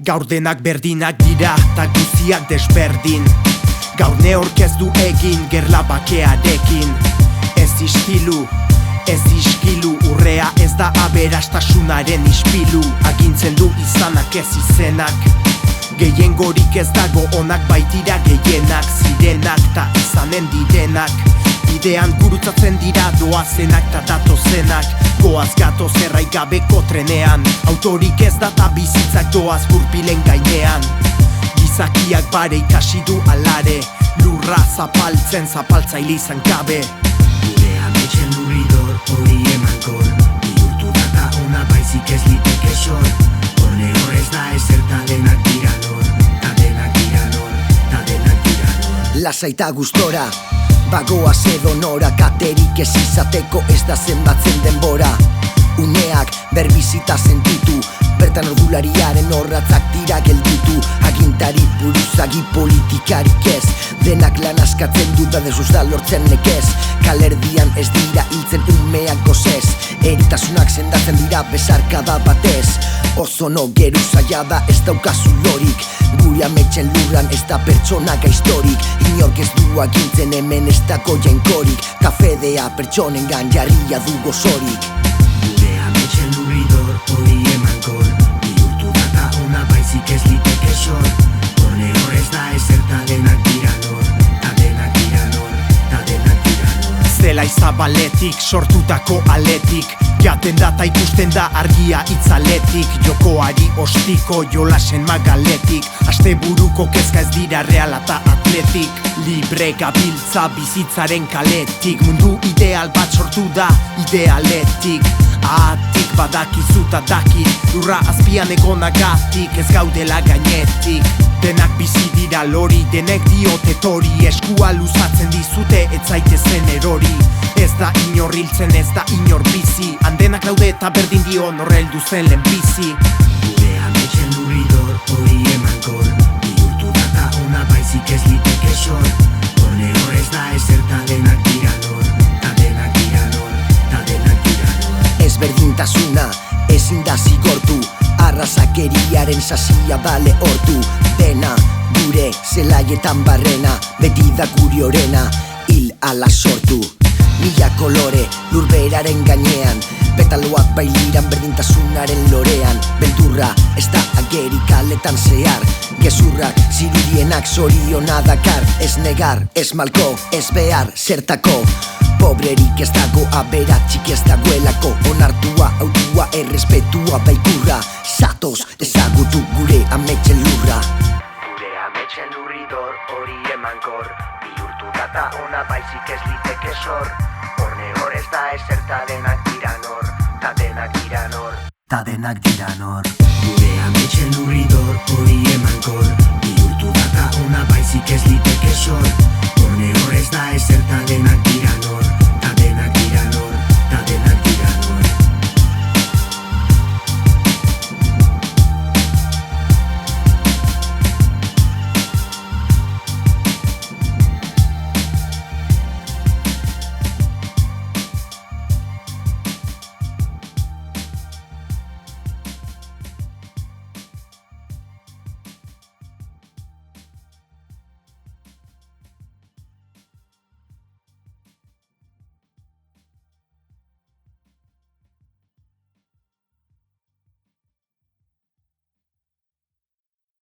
Gaur denak berdinak dira, ta guztiak desberdin. Gaur neork ez du egin, gerla bakearekin. Ez istilu, ez iskilu, urrea ez da aberastasunaren ispilu. Agintzen du izanak ez izenak, gehiengorik ez dago onak baitira gehienak. Zirenak ta izanen direnak, bidean gurutzatzen dira doazenak ta datozenak. Goaz gatoz erraigabeko trenean, autorik ez data bizitzak doaz gurpilen gainean. Gizakiak bare ikasi du alare, lurra zapaltzen zapaltzaile izan gabe. Gure ametxen lurridor hori emankor, bihurtu data ona baizik ez liteke sor. Horne horrez da ezer ta denak dira nor, ta denak dira nor, ta denak dira nor. Lasaita gustora, bagoaz edonora, katerik ez izateko ez da zenbatzen denbora. Uneak berbizita sentitu, bertan ordulariaren horratzak dira gelditu. Agintari buruzagi politikarik ez, denak lan askatzen du da desuz da lortzen nekez. Kalerdian ez dira hiltzen umeak gozez, eritasunak sendatzen dira besarkada batez. Oso no geruzaia da ez daukazu lorik, gure ametxen lurran ez da pertsonak historik. Inork ez du agintzen hemen ez dako jainkorik, kafedea pertsonengan jarria du gozorik. Gure ametxen lurridor hori emankor, bihurtu data ona baizik ez liteke sor. Horne horrez da ezer ta denak dira nor, ta denak dira nor, ta denak dira nor. Zela izabaletik, sortutako aletik, jaten data ikusten da argia itzaletik. Jokoari ostiko jolasen magaletik, asteburuko kezka ez dira reala ta atletik. Libre gabiltza bizitzaren kaletik, mundu ideal bat sortu da idealetik. Atik badakizu ta dakit, lurra azpian egonagatik ez gaudela gainetik. Denak bizi dira lori, denek diote tori, eskua luzatzen dizute ez zaitezen erori. Ez da inor hiltzen, ez da inor bizi, handenak daude eta berdin dio norreldu zen lehenbizi. Gure ametxen lurridor hori emankor, bihurtu data ona baizik ez liteke sor. Horne horrez da ezer ta denak dira nor, ta denak dira nor, ta denak dira nor. Ezberdintasuna ezin da zigortu, arrazakeriaren sasia da lehortu. Dena gure zelaietan barrena, beti da guri orena, hil ala sortu. Mila kolore lurberaren gainean, petaloak bailiran berdintasunaren lorean. Beldurra ez da ageri kaletan zehar, gezurrak zirudienak zoriona dakar. Ez negar, ez malko, ez behar, zertako pobrerik ez dago, aberatzik ez dagoelako. Onartua, autua, errespetua, baikurra, zatoz ezagutu gure ametxen lurra. Gure ametxen lurridor hori emankor, bihurtu data ona baizik ez liteke sor. Horne horrez da ezer ta denak dira nor, ta denak dira nor, ta denak dira nor. Gure ametxen lurridor hori emankor, bihurtu data ona baizik ez liteke sor. Horne horrez da ezer ta denak dira nor.